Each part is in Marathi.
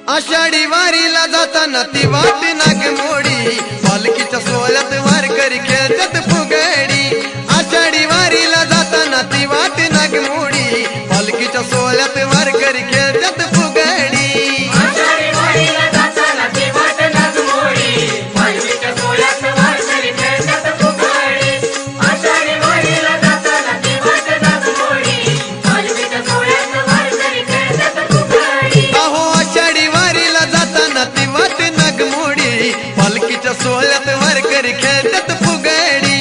आषाढी वारीला जाताना ती वाट नागमोडी पालखीच्या सोहळ्यात वारकरी खेळतात फुगडी। आषाढी वारीला जाताना ती वाट नागमोडी पालखीच्या सोहळ्यात वारकरी खेळतात फुगडी। आषाढी वारीला जाताना ती वाट नागमोडी पालखीच्या सोहळ्यात वारकरी खेळतात फुगडी। आषाढी वारीला जाताना ती वाट नागमोडी पालखीच्या सोहळ्यात वारकरी खेळतात फुगडी। अहो आषाढी वारीला जाताना ती वाट नागमोडी पालखीच्या सोहळ्यात वारकरी खेळतात फुगडी।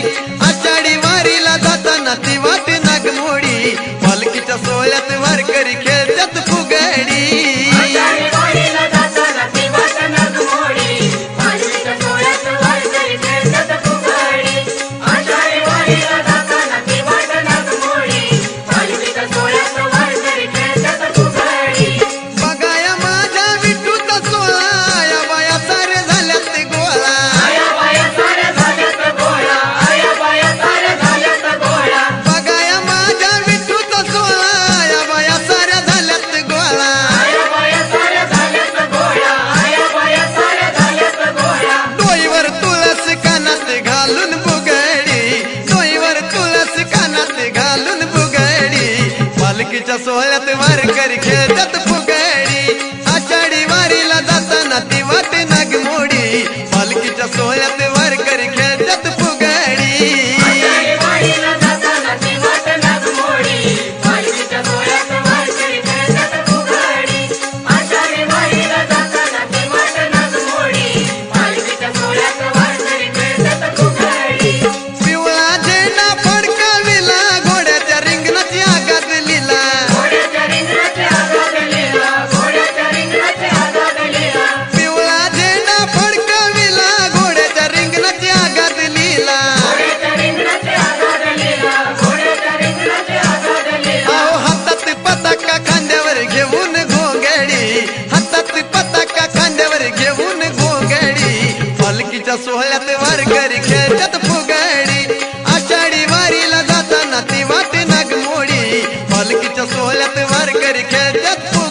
आषाढी वारीला जाताना ती वाट नागमोडी पालखीच्या सोहळ्यात वारकरी खेळतात फुगडी। आषाढी वारीला जाताना ती वाट नागमोडी पालखीच्या सोहळ्यात वारकरी खेळतात फुगडी। आषाढी वारीला जाताना ती वाट नागमोडी पालखीच्या सोहळ्यात वारकरी खेळतात फुगडी। बघाया माझ्या विठूचा सोहळा या बाया सारे झाल्यात गोळा। आया बाया साऱ्या झाल्यात गोळा, आया बाया साऱ्या झाल्यात गोळा। बघाया माझ्या विठूचा सोहळा या बाया साऱ्या झाल्यात गोळा। आया बाया साऱ्या झाल्यात गोळा, आया बाया साऱ्या झाल्यात गोळा। डोईवर तुळस कानात घालून बुगडी, डोईवर तुळस कानात घालून बुगडी पालखीच्या सोहळ्यात वारकरी खेळतात फुगडी। आषाढी वारीला जाताना ती वाट नागमोडी पालखीच्या सोहळ्यात वारकरी खेळतात फुगडी। आषाढी वारीला जाताना ती वाट नागमोडी पालखीच्या सोहळ्यात वारकरी खेळतात फुगडी। आषाढी वारीला जाताना ती वाट नागमोडी पालखीच्या सोहळ्यात वारकरी खेळतात फुगडी। पिवळा झेंडा फडकाविला घोड्याच्या रिंगणाची आगात लिला। घोड्याच्या रिंगणाचे आगात लिहिला, घोड्याच्या रिंगणाचे आगात लिहिला। पिवळा झेंडा फडकाविला घोड्याच्या रिंगणाची आगात लिला। घोड्याच्या रिंगणाचे आगात लिहिला, घोड्याच्या रिंगणाचे आगात लिहिला। अहो हातात पताका खांद्यावर घेऊन घोंगडी, हातात पताका खांद्यावर घेऊन घोंगडी पालखीच्या सोहळ्यात वारकरी खेळतात फुगडी। आषाढी वारीला जाताना ती वाट नागमोडी पालखीच्या सोहळ्यात वारकरी खेळतात फुगडी।